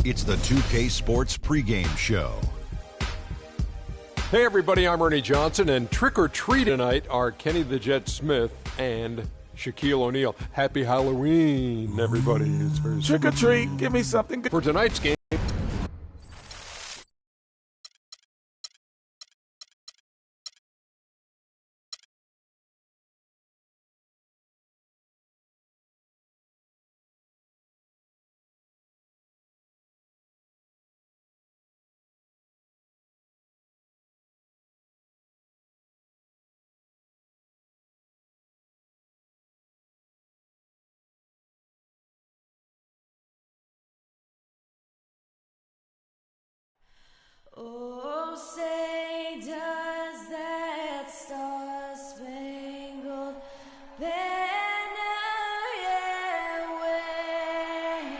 It's the 2K Sports pregame show. Hey everybody, I'm Ernie Johnson, and trick or treat tonight are Kenny the Jet Smith and Shaquille O'Neal. Happy Halloween, everybody. It's very trick or treat, give me something good for tonight's game. Oh, say does that star-spangled banner yet wave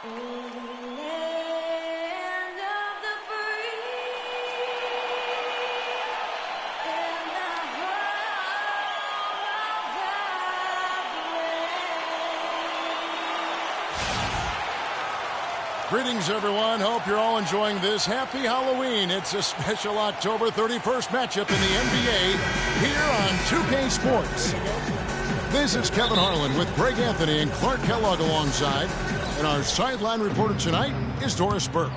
o'er the land of the free and the home of the brave. Greetings, everyone. Hope you're all enjoying this. Happy Halloween. It's a special October 31st matchup in the NBA here on 2K Sports. This is Kevin Harlan with Greg Anthony and Clark Kellogg alongside. And our sideline reporter tonight is Doris Burke.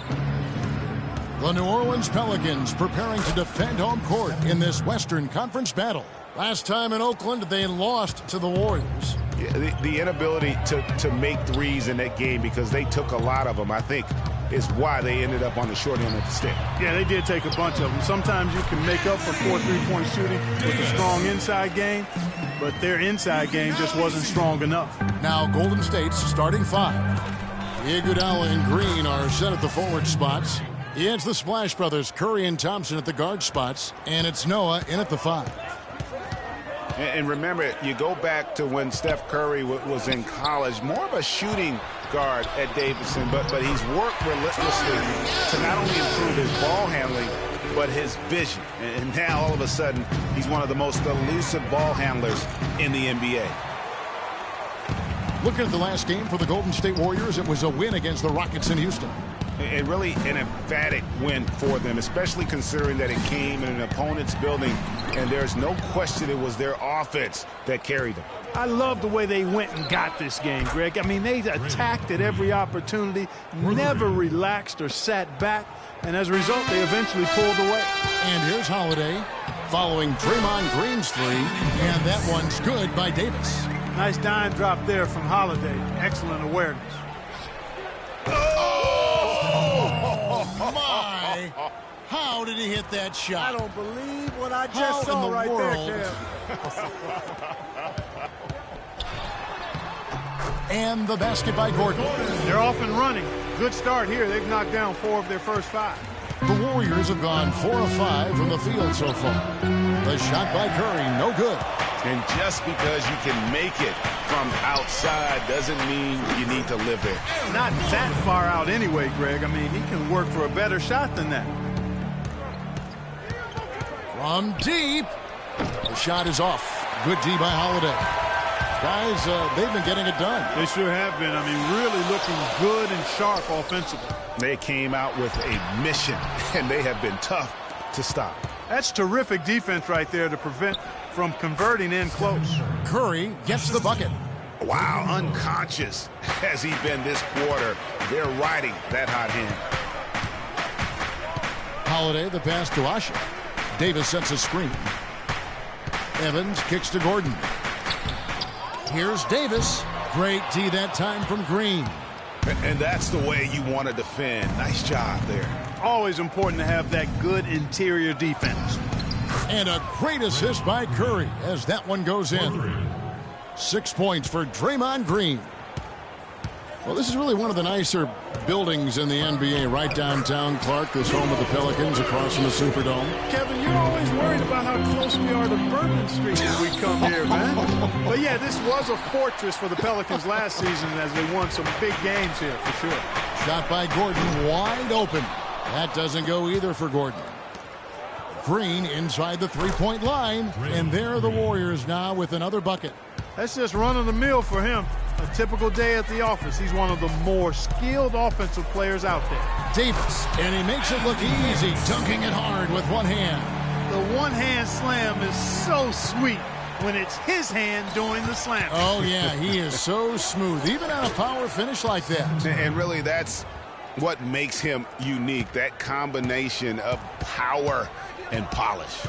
The New Orleans Pelicans preparing to defend home court in this Western Conference battle. Last time in Oakland, they lost to the Warriors. Yeah, the inability to make threes in that game, because they took a lot of them, I think, is why they ended up on the short end of the stick. Yeah, they did take a bunch of them. Sometimes you can make up for poor three-point shooting with a strong inside game, but their inside game just wasn't strong enough. Now Golden State's starting five. Iguodala and Green are set at the forward spots. It's the Splash Brothers, Curry and Thompson at the guard spots, and it's Noah in at the five. And remember, you go back to when Steph Curry was in college, more of a shooting guard at Davidson, but he's worked relentlessly to not only improve his ball handling, but his vision. And now, all of a sudden, he's one of the most elusive ball handlers in the NBA. Looking at the last game for the Golden State Warriors, it was a win against the Rockets in Houston. And really an emphatic win for them, especially considering that it came in an opponent's building, and there's no question it was their offense that carried them. I love the way they went and got this game, Greg. I mean, they attacked at every opportunity, never relaxed or sat back, and as a result, they eventually pulled away. And here's Holiday following Draymond Green's three, and that one's good by Davis. Nice dime drop there from Holiday. Excellent awareness. My, how did he hit that shot? I don't believe what I just saw right there, Kev. And the basket by Gordon. They're off and running. Good start here. They've knocked down 4 of their first 5. The Warriors have gone 4 of 5 from the field so far. The shot by Curry, no good. And just because you can make it from outside doesn't mean you need to live there. Not that far out anyway, Greg. I mean, he can work for a better shot than that. From deep. The shot is off. Good D by Holiday. Guys, they've been getting it done. They sure have been. I mean, really looking good and sharp offensively. They came out with a mission, and they have been tough to stop. That's terrific defense right there to prevent from converting in close. Curry gets the bucket. Wow, unconscious has he been this quarter. They're riding that hot hand. Holiday, the pass to Asha. Davis sets a screen. Evans kicks to Gordon. Here's Davis. Great D that time from Green. And that's the way you want to defend. Nice job there. Always important to have that good interior defense. And a great assist by Curry as that one goes in. 6 points for Draymond Green. Well, this is really one of the nicer buildings in the NBA, right downtown, Clark, this home of the Pelicans across from the Superdome. Kevin, you're always worried about how close we are to Bourbon Street as we come here, man. But yeah, this was a fortress for the Pelicans last season as they won some big games here, for sure. Shot by Gordon, wide open. That doesn't go either for Gordon. Green inside the three-point line, and there are the Warriors now with another bucket. That's just run-of-the-mill for him. A typical day at the office. He's one of the more skilled offensive players out there. Davis, and he makes it look easy, dunking it hard with one hand. The one-hand slam is so sweet when it's his hand doing the slam. Oh, yeah, he is so smooth, even on a power finish like that. And really, that's what makes him unique, that combination of power and polish.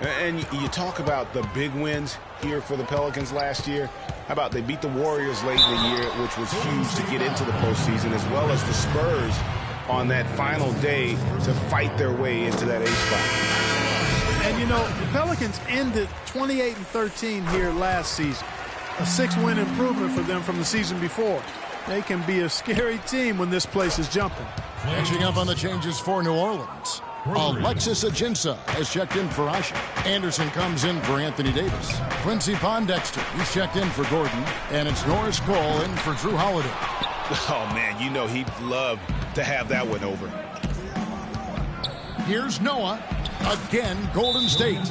And you talk about the big wins here for the Pelicans last year. How about they beat the Warriors late in the year, which was huge to get into the postseason, as well as the Spurs on that final day to fight their way into that 8th spot. And, you know, the Pelicans ended 28-13 here last season. A 6-win improvement for them from the season before. They can be a scary team when this place is jumping. Catching up on the changes for New Orleans. Alexis Ajinça has checked in for Asha. Anderson comes in for Anthony Davis. Quincy Pondexter, he's checked in for Gordon. And it's Norris Cole in for Drew Holiday. Oh, man, you know he'd love to have that one over. Here's Noah. Again, Golden State.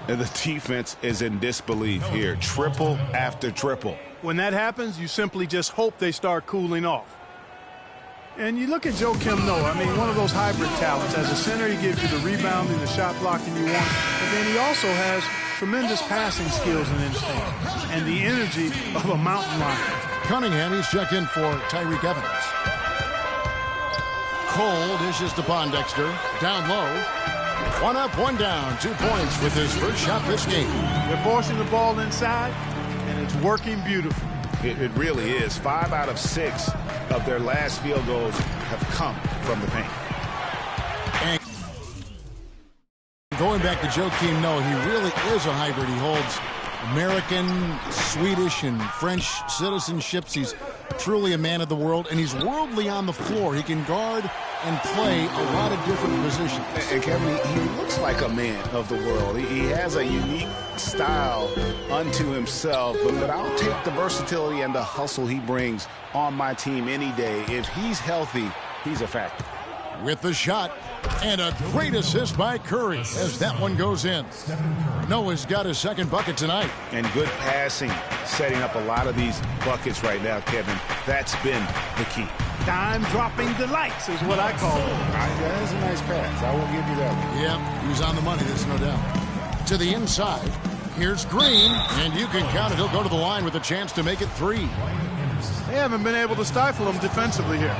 And the defense is in disbelief here. Triple after triple. When that happens, you simply just hope they start cooling off. And you look at Joakim Noah, I mean, one of those hybrid talents. As a center, he gives you the rebounding, the shot blocking you want. But then he also has tremendous passing skills and instinct. And the energy of a mountain lion. Cunningham, he's checked in for Tyreek Evans. Cole dishes to Pondexter. Down low. One up, one down. 2 points with his first shot this game. They're forcing the ball inside, and it's working beautifully. It really is. 5 out of 6 of their last field goals have come from the paint. And going back to Joakim Noah, he really is a hybrid. He holds American, Swedish, and French citizenships. He's truly a man of the world, and he's worldly on the floor. He can guard and play a lot of different positions. And Kevin, he looks like a man of the world. He has a unique style unto himself, but I'll take the versatility and the hustle he brings on my team any day. If he's healthy, he's a factor. With the shot, and a great assist by Curry as that one goes in. Noah's got his second bucket tonight. And good passing, setting up a lot of these buckets right now, Kevin. That's been the key. Dime-dropping delights is what I call it. That is a nice pass. I will give you that one. Yep, he was on the money, there's no doubt. To the inside, here's Green, and you can count it. He'll go to the line with a chance to make it 3. They haven't been able to stifle him defensively here.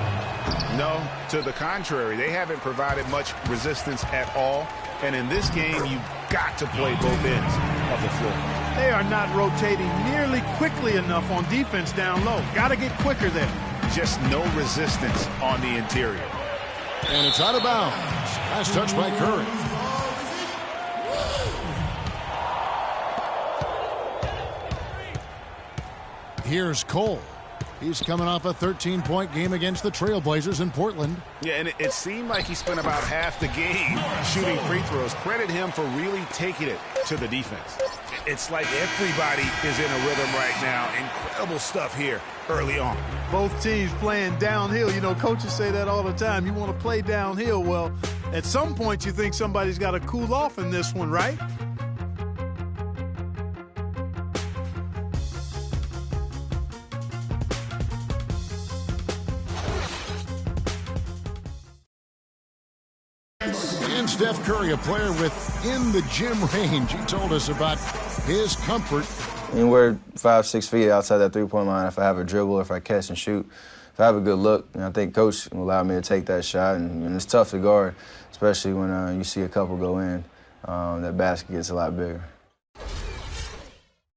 No, to the contrary. They haven't provided much resistance at all. And in this game, you've got to play both ends of the floor. They are not rotating nearly quickly enough on defense down low. Got to get quicker there. Just no resistance on the interior. And it's out of bounds. Last touch by Curry. Here's Cole. He's coming off a 13-point game against the Trailblazers in Portland. Yeah, and it seemed like he spent about half the game shooting free throws. Credit him for really taking it to the defense. It's like everybody is in a rhythm right now. Incredible stuff here early on. Both teams playing downhill. You know, coaches say that all the time. You want to play downhill. Well, at some point you think somebody's got to cool off in this one, right? And Steph Curry, a player within the gym range. He told us about his comfort. Anywhere 5-6 feet outside that three-point line, if I have a dribble or if I catch and shoot, if I have a good look, I think Coach will allow me to take that shot. And it's tough to guard, especially when you see a couple go in. That basket gets a lot bigger.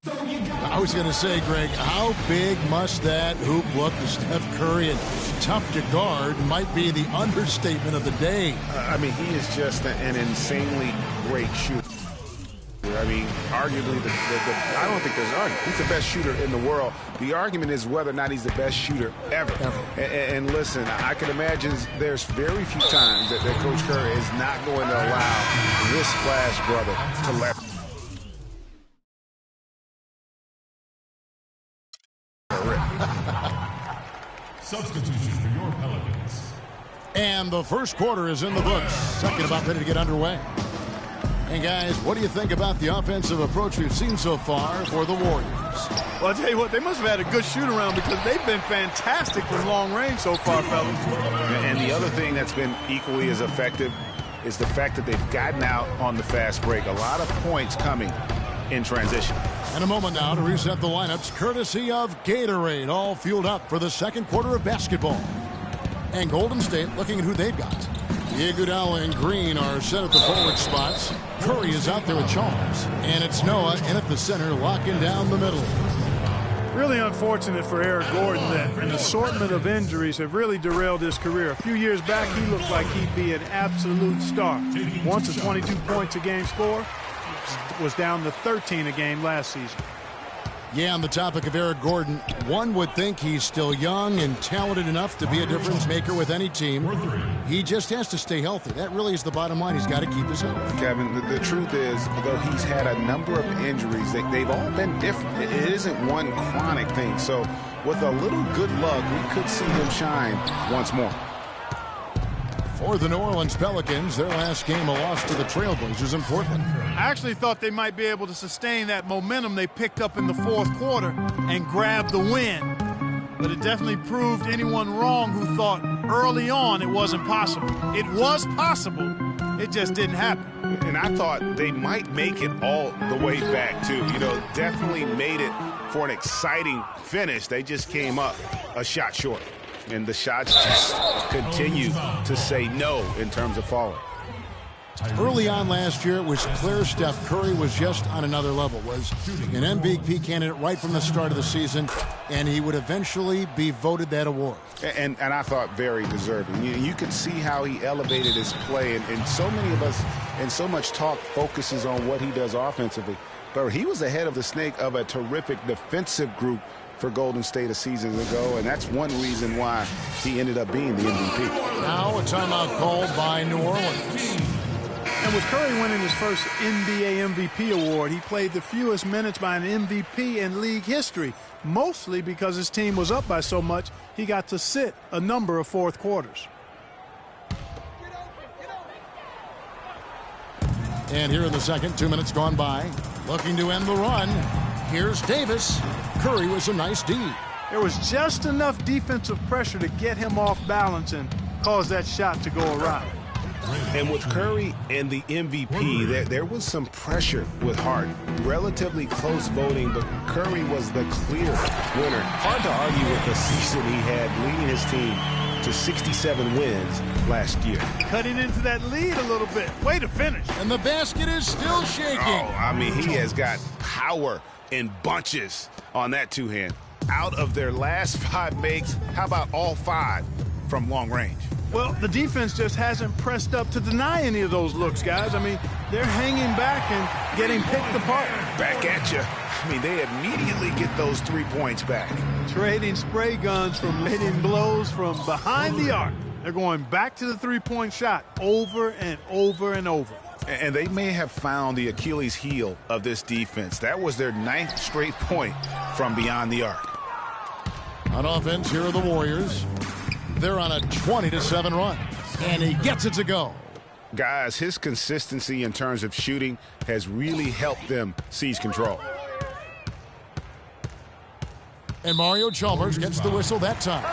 I was going to say, Greg, how big must that hoop look to Steph Curry? And tough to guard might be the understatement of the day. I mean, he is just an insanely great shooter. I mean, arguably, I don't think there's an argument. He's the best shooter in the world. The argument is whether or not he's the best shooter ever. And listen, I can imagine there's very few times that Coach Curry is not going to allow this splash brother to let. Substitution for your Pelicans. And the first quarter is in the books. Second about ready to get underway. And guys, what do you think about the offensive approach we've seen so far for the Warriors? Well, I'll tell you what, they must have had a good shoot-around because they've been fantastic from long range so far, fellas. And the other thing that's been equally as effective is the fact that they've gotten out on the fast break. A lot of points coming in transition. And a moment now to reset the lineups, courtesy of Gatorade, all fueled up for the second quarter of basketball. And Golden State looking at who they've got. Iguodala and Green are set at the forward spots. Curry is out there with Chalmers. And it's Noah in at the center, locking down the middle. Really unfortunate for Eric Gordon that an assortment of injuries have really derailed his career. A few years back, he looked like he'd be an absolute star. Once a 22 points a game score, was down to 13 a game last season. Yeah, on the topic of Eric Gordon, one would think he's still young and talented enough to be a difference maker with any team. He just has to stay healthy. That really is the bottom line. He's got to keep his health. Kevin, the truth is, although he's had a number of injuries, they've all been different. It isn't one chronic thing. So with a little good luck, we could see him shine once more. For the New Orleans Pelicans, their last game a loss to the Trailblazers in Portland. I actually thought they might be able to sustain that momentum they picked up in the fourth quarter and grab the win. But it definitely proved anyone wrong who thought early on it wasn't possible. It was possible. It just didn't happen. And I thought they might make it all the way back, too. You know, definitely made it for an exciting finish. They just came up a shot short. And the shots just continue to say no in terms of falling. Early on last year, it was clear Steph Curry was just on another level, was an MVP candidate right from the start of the season, and he would eventually be voted that award. And I thought very deserving. You could see how he elevated his play, and so many of us and so much talk focuses on what he does offensively. But he was ahead of the snake of a terrific defensive group for Golden State a season ago, and that's one reason why he ended up being the MVP. Now a timeout called by New Orleans. And with Curry winning his first NBA MVP award, he played the fewest minutes by an MVP in league history, mostly because his team was up by so much he got to sit a number of fourth quarters. And here in the second, 2 minutes gone by, looking to end the run. Here's Davis. Curry was a nice D. There was just enough defensive pressure to get him off balance and cause that shot to go awry. And with Curry and the MVP, there was some pressure with Harden. Relatively close voting, but Curry was the clear winner. Hard to argue with the season he had, leading his team to 67 wins last year. Cutting into that lead a little bit. Way to finish. And the basket is still shaking. Oh, I mean, he has got power in bunches on that two-hand. Out of their last 5 makes, how about all 5 from long range? Well, the defense just hasn't pressed up to deny any of those looks, guys. I mean, they're hanging back and getting picked apart. Back at you. I mean, they immediately get those 3 points back. Trading spray guns from hitting blows from behind the arc. They're going back to the three-point shot over and over and over. And they may have found the Achilles heel of this defense. That was their 9th straight point from beyond the arc. On offense, here are the Warriors. They're on a 20-7 run. And he gets it to go. Guys, his consistency in terms of shooting has really helped them seize control. And Mario Chalmers gets the whistle that time.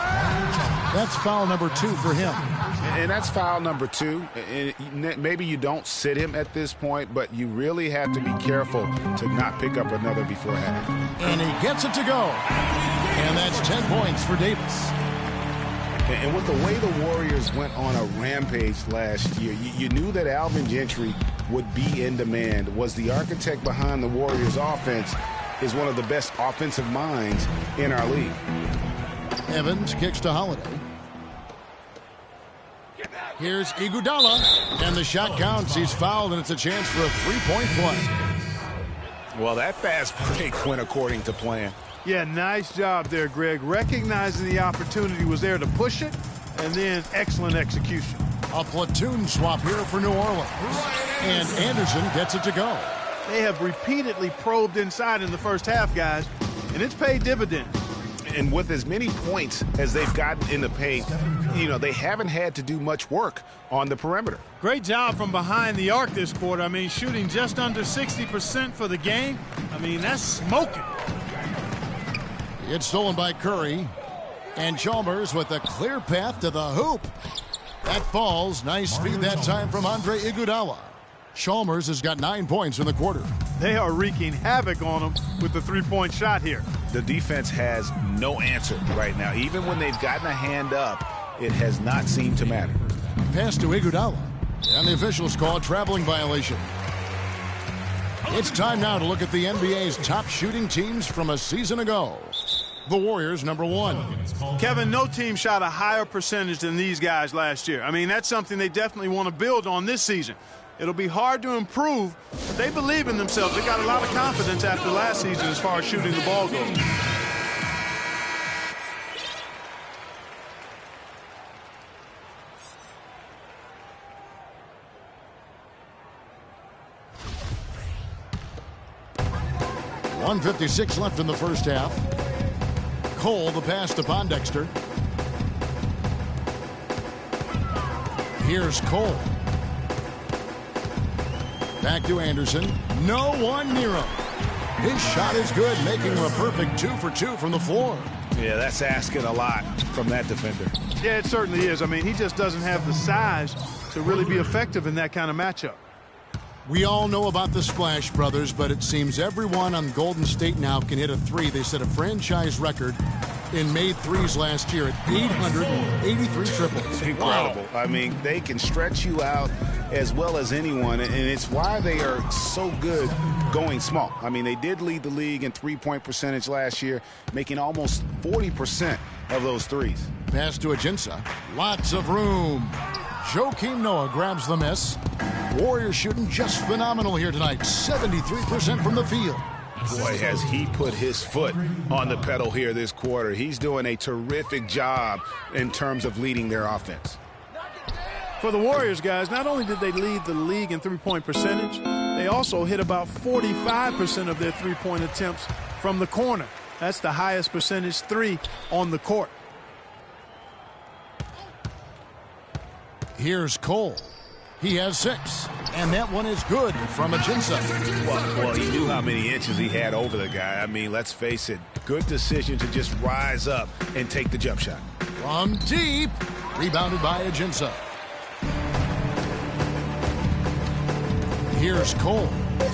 That's foul number 2 for him. And that's foul number 2. And maybe you don't sit him at this point, but you really have to be careful to not pick up another before half. And he gets it to go. And that's 10 points for Davis. And with the way the Warriors went on a rampage last year, you knew that Alvin Gentry would be in demand. Was the architect behind the Warriors' offense, is one of the best offensive minds in our league. Evans kicks to Holiday. Here's Iguodala, and the shot counts. He's fouled, and it's a chance for a three-point play. Well, that fast break went according to plan. Yeah, nice job there, Greg. Recognizing the opportunity was there to push it, and then excellent execution. A platoon swap here for New Orleans. And Anderson gets it to go. They have repeatedly probed inside in the first half, guys, and it's paid dividends. And with as many points as they've gotten in the paint, they haven't had to do much work on the perimeter. Great job from behind the arc this quarter. I mean, shooting just under 60% for the game. I mean, that's smoking. It's stolen by Curry. And Chalmers with a clear path to the hoop. That falls. Nice feed that time from Andre Iguodala. Chalmers has got 9 points in the quarter. They are wreaking havoc on them with the three-point shot here. The defense has no answer right now. Even when they've gotten a hand up, it has not seemed to matter. Pass to Iguodala. And the officials call a traveling violation. It's time now to look at the NBA's top shooting teams from a season ago. The Warriors, number 1. Kevin, no team shot a higher percentage than these guys last year. I mean, that's something they definitely want to build on this season. It'll be hard to improve, but they believe in themselves. They got a lot of confidence after last season as far as shooting the ball goes. .156 left in the first half. Cole, the pass to Pondexter. Here's Cole. Back to Anderson. No one near him. His shot is good, making him a perfect 2 for 2 from the floor. Yeah, that's asking a lot from that defender. Yeah, it certainly is. I mean, he just doesn't have the size to really be effective in that kind of matchup. We all know about the Splash Brothers, but it seems everyone on Golden State now can hit a three. They set a franchise record in made threes last year at 883 triples. Incredible. Wow. I mean, they can stretch you out as well as anyone, and it's why they are so good going small. I mean, they did lead the league in three-point percentage last year, making almost 40% of those threes. Pass to Ajinça. Lots of room. Joakim Noah grabs the miss. Warriors shooting just phenomenal here tonight. 73% from the field. Boy, has he put his foot on the pedal here this quarter. He's doing a terrific job in terms of leading their offense. For the Warriors, guys, not only did they lead the league in three-point percentage, they also hit about 45% of their three-point attempts from the corner. That's the highest percentage three on the court. Here's Cole. He has 6, and that one is good from Ajinça. Well, he knew how many inches he had over the guy. I mean, let's face it, good decision to just rise up and take the jump shot. From deep, rebounded by Ajinça. Here's Cole,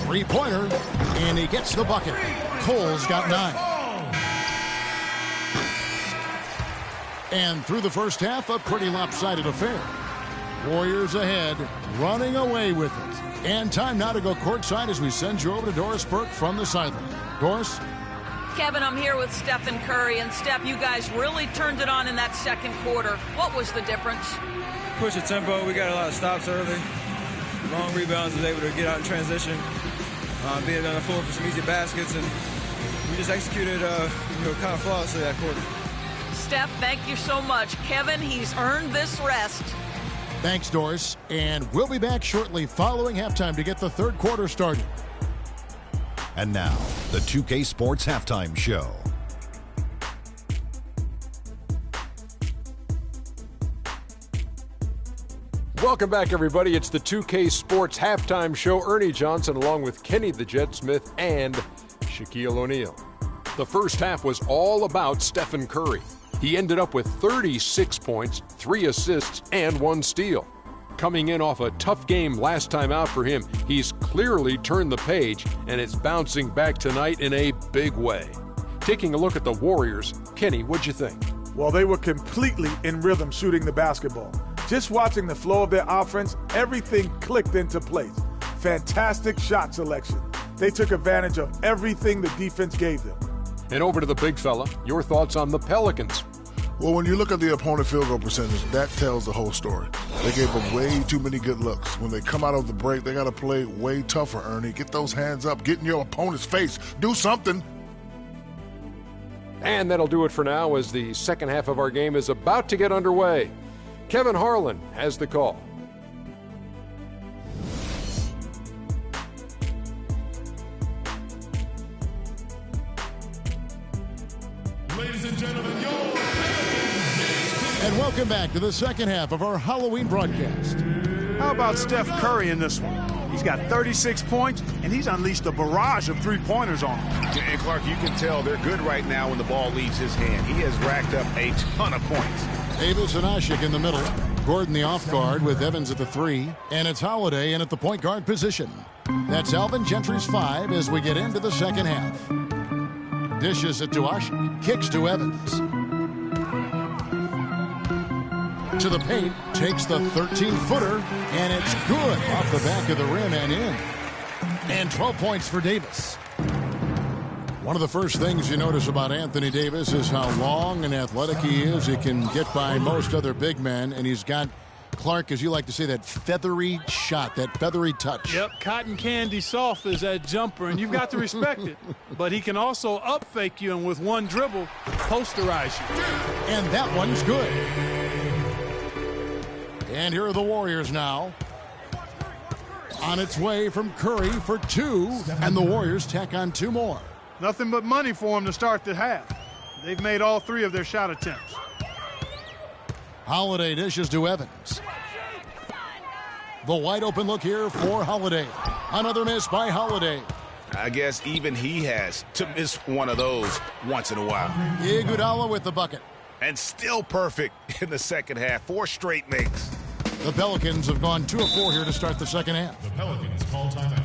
three-pointer, and he gets the bucket. Cole's got 9. And through the first half, a pretty lopsided affair. Warriors ahead, running away with it. And time now to go courtside as we send you over to Doris Burke from the sideline. Doris? Kevin, I'm here with Stephen Curry. And, Steph, you guys really turned it on in that second quarter. What was the difference? Push the tempo. We got a lot of stops early. Long rebounds, was able to get out in transition. Being on the floor for some easy baskets. And we just executed kind of flawlessly that quarter. Steph, thank you so much. Kevin, he's earned this rest. Thanks, Doris. And we'll be back shortly following halftime to get the third quarter started. And now, the 2K Sports Halftime Show. Welcome back, everybody. It's the 2K Sports Halftime Show. Ernie Johnson along with Kenny the Jet Smith and Shaquille O'Neal. The first half was all about Stephen Curry. He ended up with 36 points, 3 assists, and 1 steal. Coming in off a tough game last time out for him, he's clearly turned the page, and it's bouncing back tonight in a big way. Taking a look at the Warriors, Kenny, what'd you think? Well, they were completely in rhythm shooting the basketball. Just watching the flow of their offense, everything clicked into place. Fantastic shot selection. They took advantage of everything the defense gave them. And over to the big fella, your thoughts on the Pelicans. Well, when you look at the opponent field goal percentage, that tells the whole story. They gave them way too many good looks. When they come out of the break, they got to play way tougher, Ernie. Get those hands up. Get in your opponent's face. Do something. And that'll do it for now as the second half of our game is about to get underway. Kevin Harlan has the call. Ladies and gentlemen, your And welcome back to the second half of our Halloween broadcast. How about Steph Curry in this one? He's got 36 points, and he's unleashed a barrage of three-pointers on him. And Clark, you can tell they're good right now when the ball leaves his hand. He has racked up a ton of points. Davis and Ashik in the middle. Gordon the off guard with Evans at the 3. And it's Holiday in at the point guard position. That's Alvin Gentry's 5 as we get into the second half. Dishes it to Ashik. Kicks to Evans. To the paint, takes the 13-footer, and it's good off the back of the rim and in. And 12 points for Davis. One of the first things you notice about Anthony Davis is how long and athletic he is. He can get by most other big men, and he's got, Clark, as you like to say, that feathery shot, that feathery touch. Yep, cotton candy soft is that jumper, and you've got to respect it. But he can also up fake you and with one dribble, posterize you. And that one's good. And here are the Warriors now. On its way from Curry for 2, and the Warriors tack on 2 more. Nothing but money for him to start the half. They've made all 3 of their shot attempts. Holiday dishes to Evans. The wide open look here for Holiday. Another miss by Holiday. I guess even he has to miss one of those once in a while. Iguodala with the bucket. And still perfect in the second half. 4 straight makes. The Pelicans have gone 2 of 4 here to start the second half. The Pelicans call timeout.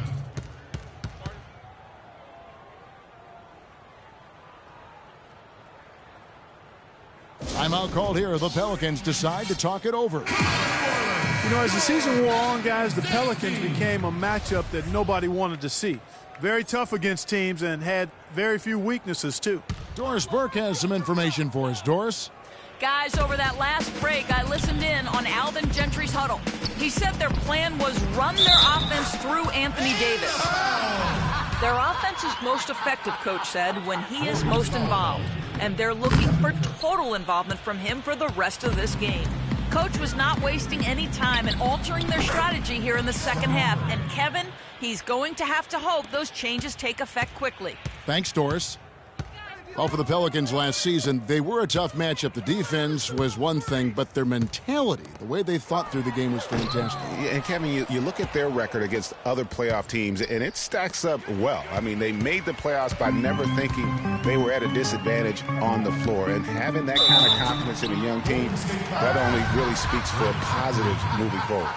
Timeout called here. The Pelicans decide to talk it over. You know, as the season wore on, guys, the Pelicans became a matchup that nobody wanted to see. Very tough against teams and had very few weaknesses, too. Doris Burke has some information for us. Doris? Guys, over that last break, I listened in on Alvin Gentry's huddle. He said their plan was run their offense through Anthony Davis. Their offense is most effective, Coach said, when he is most involved. And they're looking for total involvement from him for the rest of this game. Coach was not wasting any time in altering their strategy here in the second half. And Kevin, he's going to have to hope those changes take effect quickly. Thanks, Doris. Well, for the Pelicans last season, they were a tough matchup. The defense was one thing, but their mentality, the way they thought through the game was fantastic. Yeah, and Kevin, you look at their record against other playoff teams, and it stacks up well. I mean, they made the playoffs by never thinking they were at a disadvantage on the floor. And having that kind of confidence in a young team, that only really speaks for positives moving forward.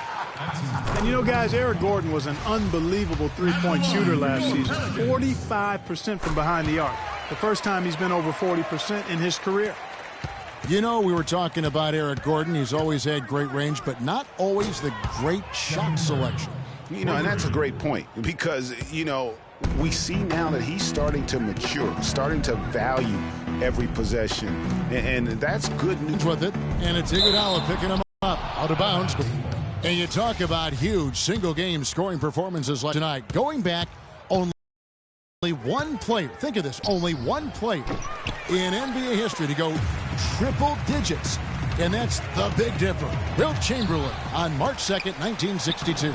And you know, guys, Eric Gordon was an unbelievable three-point shooter last season. 45% from behind the arc. The first time he's been over 40% in his career. You know, we were talking about Eric Gordon. He's always had great range, but not always the great shot selection. You know, and that's a great point because, you know, we see now that he's starting to mature, starting to value every possession, and that's good news. With it, and it's Iguodala picking him up out of bounds. And you talk about huge single-game scoring performances like tonight. Going back, only one player, think of this, only one player in NBA history to go triple digits. And that's the Big Dipper, Wilt Chamberlain, on March 2nd, 1962.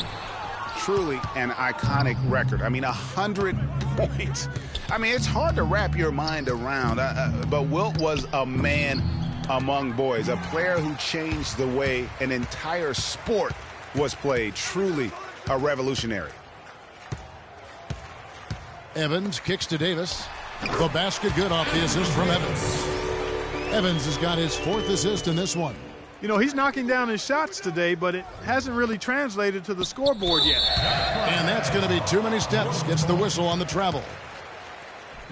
Truly an iconic record. I mean, 100 points. I mean, it's hard to wrap your mind around, but Wilt was a man among boys, a player who changed the way an entire sport was played. Truly a revolutionary. Evans kicks to Davis. The basket good off the assist from Evans. Evans has got his 4th assist in this one. You know, he's knocking down his shots today, but it hasn't really translated to the scoreboard yet. And that's going to be too many steps. Gets the whistle on the travel.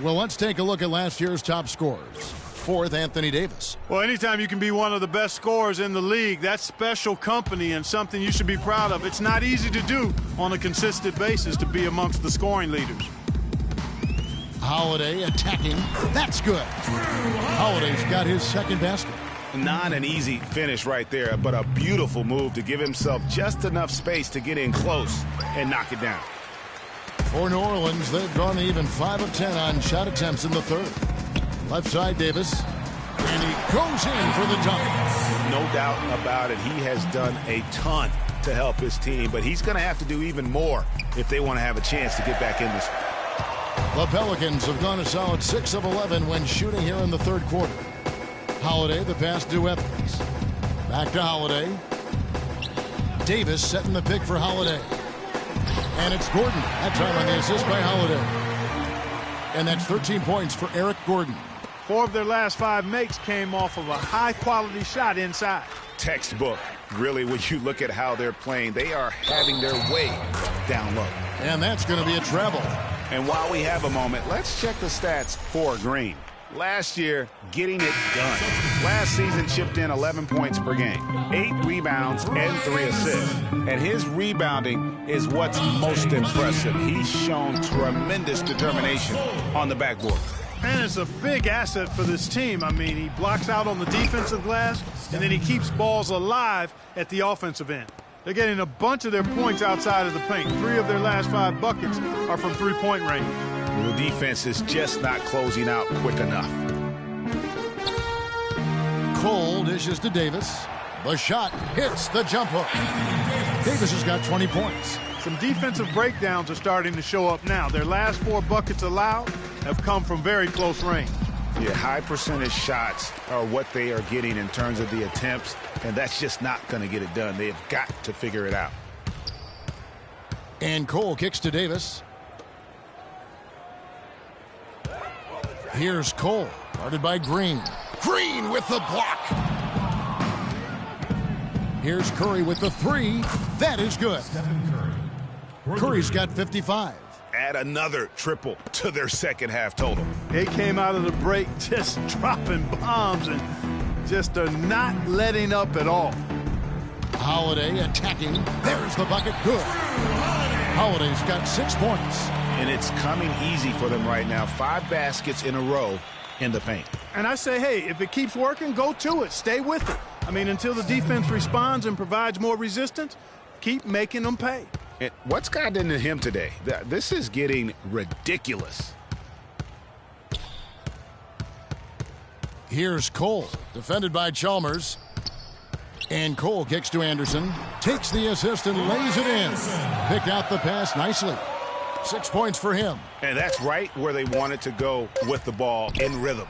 Well, let's take a look at last year's top scorers. 4th, Anthony Davis. Well, anytime you can be one of the best scorers in the league, that's special company and something you should be proud of. It's not easy to do on a consistent basis to be amongst the scoring leaders. Holiday attacking. That's good. Holiday's got his 2nd basket. Not an easy finish right there, but a beautiful move to give himself just enough space to get in close and knock it down. For New Orleans, they've gone even 5 of 10 on shot attempts in the 3rd. Left side, Davis. And he goes in for the dunk. No doubt about it. He has done a ton to help his team, but he's going to have to do even more if they want to have a chance to get back in this. The Pelicans have gone a solid 6 of 11 when shooting here in the third quarter. Holiday, the pass to Evans. Back to Holiday. Davis setting the pick for Holiday. And it's Gordon. That time on the assist by Holiday. And that's 13 points for Eric Gordon. 4 of their last 5 makes came off of a high-quality shot inside. Textbook. Really, when you look at how they're playing, they are having their way down low. And that's going to be a travel. And while we have a moment, let's check the stats for Green. Last year, getting it done. Last season, chipped in 11 points per game, 8 rebounds, and 3 assists. And his rebounding is what's most impressive. He's shown tremendous determination on the backboard. And it's a big asset for this team. I mean, he blocks out on the defensive glass, and then he keeps balls alive at the offensive end. They're getting a bunch of their points outside of the paint. 3 of their last 5 buckets are from three-point range. The defense is just not closing out quick enough. Cole dishes to Davis. The shot hits the jump hook. Davis has got 20 points. Some defensive breakdowns are starting to show up now. Their last 4 buckets allowed have come from very close range. Yeah, high percentage shots are what they are getting in terms of the attempts, and that's just not going to get it done. They have got to figure it out. And Cole kicks to Davis. Here's Cole, guarded by Green. Green with the block. Here's Curry with the 3. That is good. Curry's got 55. Add another triple to their second half total. They came out of the break just dropping bombs and just are not letting up at all. Holiday attacking. There's the bucket. Good. Holiday's got 6 points. And it's coming easy for them right now. 5 baskets in a row in the paint. And I say, hey, if it keeps working, go to it. Stay with it. I mean, until the defense responds and provides more resistance, keep making them pay. And what's gotten into him today? This is getting ridiculous. Here's Cole, defended by Chalmers. And Cole kicks to Anderson, takes the assist and lays it in. Picked out the pass nicely. 6 points for him. And that's right where they wanted to go with the ball in rhythm.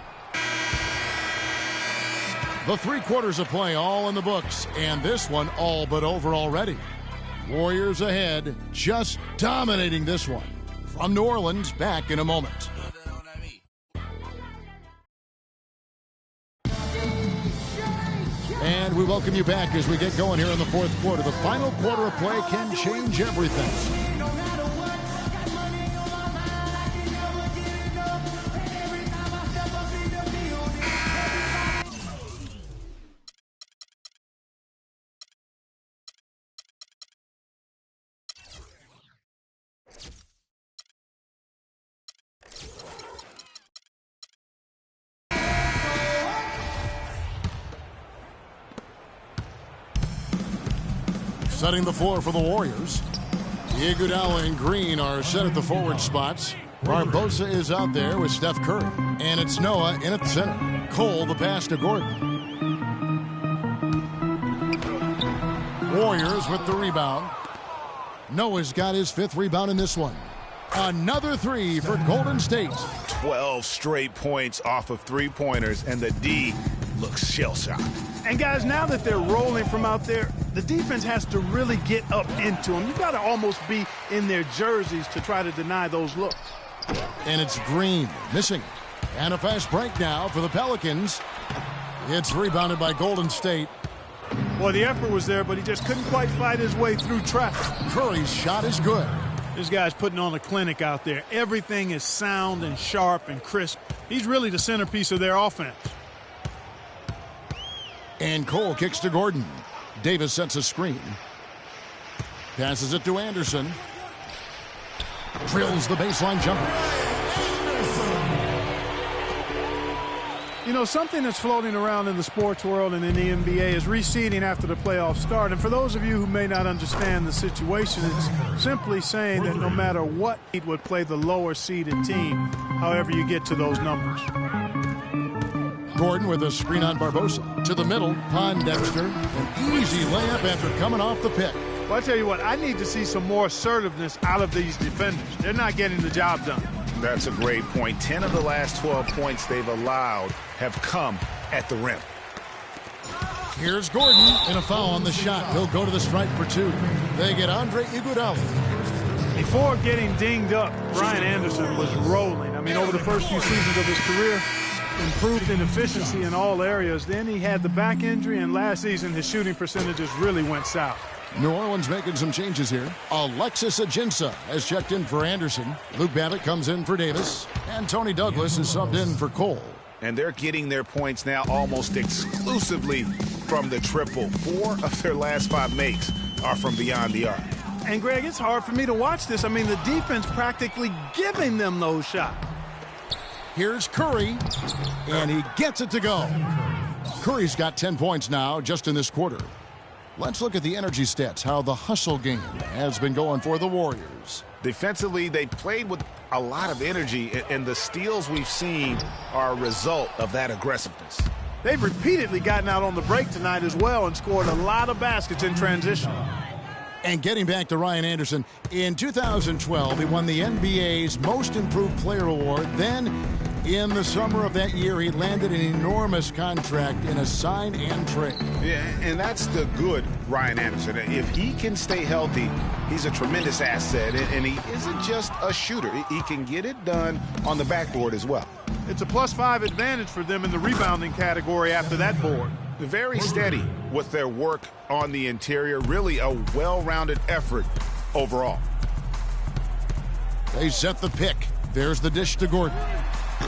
The 3 quarters of play all in the books, and this one all but over already. Warriors ahead, just dominating this one. From New Orleans, back in a moment. And we welcome you back as we get going here in the 4th quarter. The final quarter of play can change everything. Setting the floor for the Warriors. Iguodala and Green are set at the forward spots. Barbosa is out there with Steph Curry. And it's Noah in at the center. Cole the pass to Gordon. Warriors with the rebound. Noah's got his 5th rebound in this one. Another 3 for Golden State. 12 straight points off of 3-pointers, and the D looks shell-shocked. And guys, now that they're rolling from out there, the defense has to really get up into them. You've got to almost be in their jerseys to try to deny those looks. And it's Green missing. And a fast break now for the Pelicans. It's rebounded by Golden State. Well, the effort was there, but he just couldn't quite fight his way through traffic. Curry's shot is good. This guy's putting on a clinic out there. Everything is sound and sharp and crisp. He's really the centerpiece of their offense. And Cole kicks to Gordon. Davis sets a screen. Passes it to Anderson. Drills the baseline jumper. You know, something that's floating around in the sports world and in the NBA is reseeding after the playoffs start. And for those of you who may not understand the situation, it's simply saying that no matter what seed would play the lower seeded team, however you get to those numbers. Gordon with a screen on Barbosa. To the middle, Pondexter. An easy layup after coming off the pick. Well, I tell you what, I need to see some more assertiveness out of these defenders. They're not getting the job done. That's a great point. 10 of the last 12 points they've allowed have come at the rim. Here's Gordon, and a foul on the shot. He'll go to the stripe for 2. They get Andre Iguodala. Before getting dinged up, Brian Anderson was rolling. I mean, over the first few seasons of his career, improved in efficiency in all areas. Then he had the back injury, and last season his shooting percentages really went south. New Orleans making some changes here. Alexis Ajinça has checked in for Anderson. Luke Babbitt comes in for Davis. And Tony Douglas is subbed in for Cole. And they're getting their points now almost exclusively from the triple. 4 of their last 5 makes are from beyond the arc. And, Greg, it's hard for me to watch this. I mean, the defense practically giving them those shots. Here's Curry, and he gets it to go. Curry's got 10 points now just in this quarter. Let's look at the energy stats, how the hustle game has been going for the Warriors. Defensively, they played with a lot of energy, and the steals we've seen are a result of that aggressiveness. They've repeatedly gotten out on the break tonight as well and scored a lot of baskets in transition. And getting back to Ryan Anderson, in 2012, he won the NBA's Most Improved Player Award. Then, in the summer of that year, he landed an enormous contract in a sign and trade. Yeah, and that's the good Ryan Anderson. If he can stay healthy, he's a tremendous asset, and he isn't just a shooter. He can get it done on the backboard as well. It's a +5 advantage for them in the rebounding category after that board. Very steady with their work on the interior. Really a well-rounded effort overall. They set the pick. There's the dish to Gordon.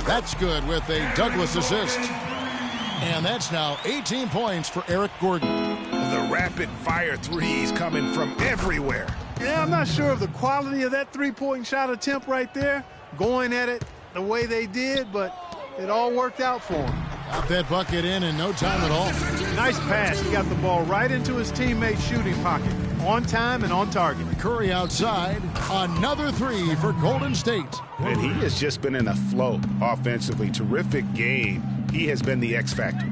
That's good with a Douglas assist. And that's now 18 points for Eric Gordon. The rapid-fire threes coming from everywhere. Yeah, I'm not sure of the quality of that three-point shot attempt right there, going at it the way they did, but it all worked out for him. Got that bucket in no time at all. Nice pass. He got the ball right into his teammate's shooting pocket. On time and on target. Curry outside. Another 3 for Golden State. And he has just been in a flow offensively. Terrific game. He has been the X factor.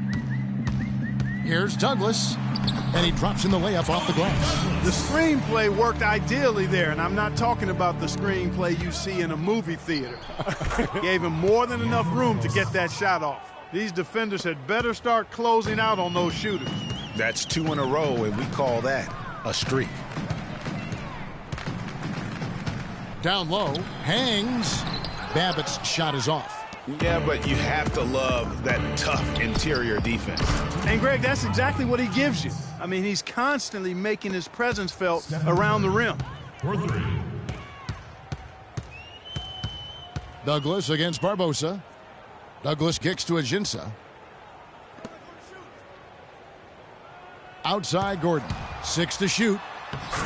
Here's Douglas. And he drops in the layup off the glass. The screenplay worked ideally there, and I'm not talking about the screenplay you see in a movie theater. Gave him more than enough room to get that shot off. These defenders had better start closing out on those shooters. That's 2 in a row, and we call that a streak. Down low, hangs. Babbitt's shot is off. Yeah, but you have to love that tough interior defense. And, Greg, that's exactly what he gives you. I mean, he's constantly making his presence felt around the rim. Douglas against Barbosa. Douglas kicks to Ajinça. Outside Gordon. 6 to shoot.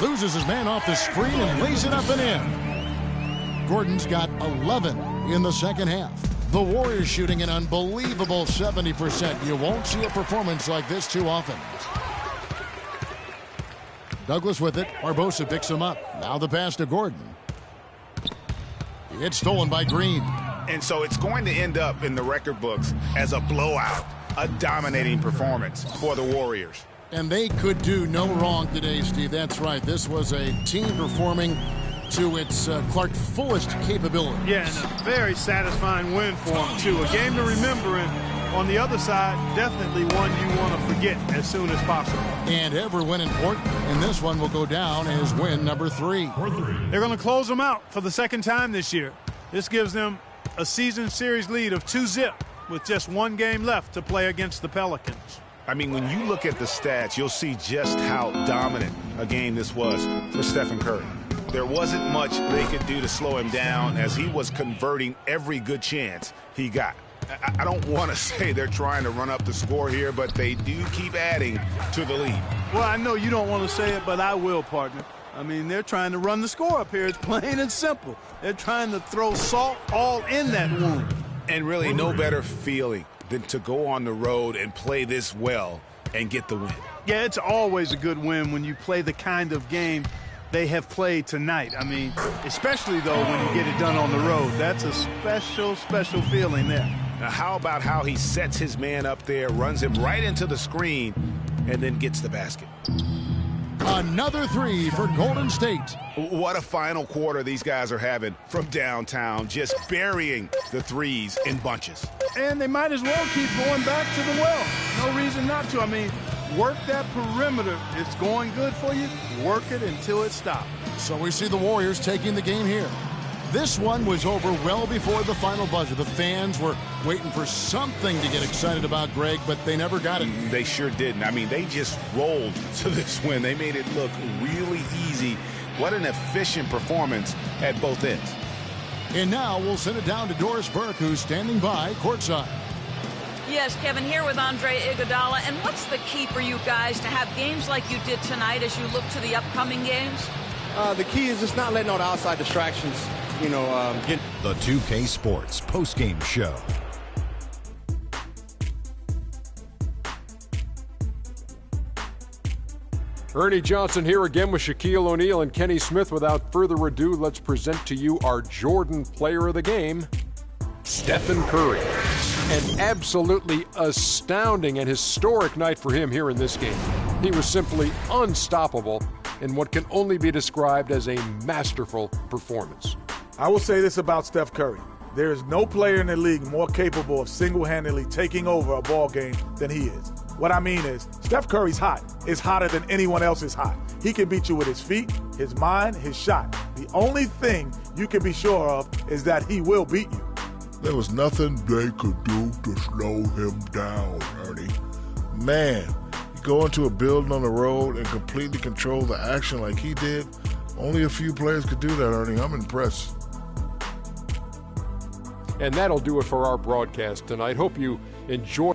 Loses his man off the screen and lays it up and in. Gordon's got 11 in the second half. The Warriors shooting an unbelievable 70%. You won't see a performance like this too often. Douglas with it. Barbosa picks him up. Now the pass to Gordon. It's stolen by Green. And so it's going to end up in the record books as a blowout, a dominating performance for the Warriors. And they could do no wrong today, Steve. That's right. This was a team performing to its Clark fullest capability. Yeah, and a very satisfying win for them, too. A game to remember, and on the other side, definitely one you want to forget as soon as possible. And every win important, and this one will go down as win number 3. They're going to close them out for the second time this year. This gives them a season series lead of 2-0 with just 1 game left to play against the Pelicans. I mean, when you look at the stats, you'll see just how dominant a game this was for Stephen Curry. There wasn't much they could do to slow him down as he was converting every good chance he got. I don't want to say they're trying to run up the score here, but they do keep adding to the lead. Well, I know you don't want to say it, but I will, partner. I mean, they're trying to run the score up here. It's plain and simple. They're trying to throw salt all in that wound. And really no better feeling than to go on the road and play this well and get the win. Yeah, it's always a good win when you play the kind of game they have played tonight. I mean, especially, though, when you get it done on the road. That's a special, special feeling there. Now, how about how he sets his man up there, runs him right into the screen, and then gets the basket? Another three for Golden State. What a final quarter these guys are having from downtown, just burying the threes in bunches. And they might as well keep going back to the well. No reason not to. I mean, work that perimeter. It's going good for you. Work it until it stops. So we see the Warriors taking the game here. This one was over well before the final buzzer. The fans were waiting for something to get excited about, Greg, but they never got it. They sure didn't. I mean, they just rolled to this win. They made it look really easy. What an efficient performance at both ends. And now we'll send it down to Doris Burke, who's standing by courtside. Yes, Kevin, here with Andre Iguodala. And what's the key for you guys to have games like you did tonight as you look to the upcoming games? The key is just not letting all the outside distractions, get. The 2K Sports postgame show. Ernie Johnson here again with Shaquille O'Neal and Kenny Smith. Without further ado, let's present to you our Jordan Player of the Game, Stephen Curry. An absolutely astounding and historic night for him here in this game. He was simply unstoppable in what can only be described as a masterful performance. I will say this about Steph Curry. There is no player in the league more capable of single-handedly taking over a ball game than he is. What I mean is, Steph Curry's hot. Is hotter than anyone else is hot. He can beat you with his feet, his mind, his shot. The only thing you can be sure of is that he will beat you. There was nothing they could do to slow him down, Ernie. Man, you go into a building on the road and completely control the action like he did. Only a few players could do that, Ernie. I'm impressed. And that'll do it for our broadcast tonight. Hope you enjoy.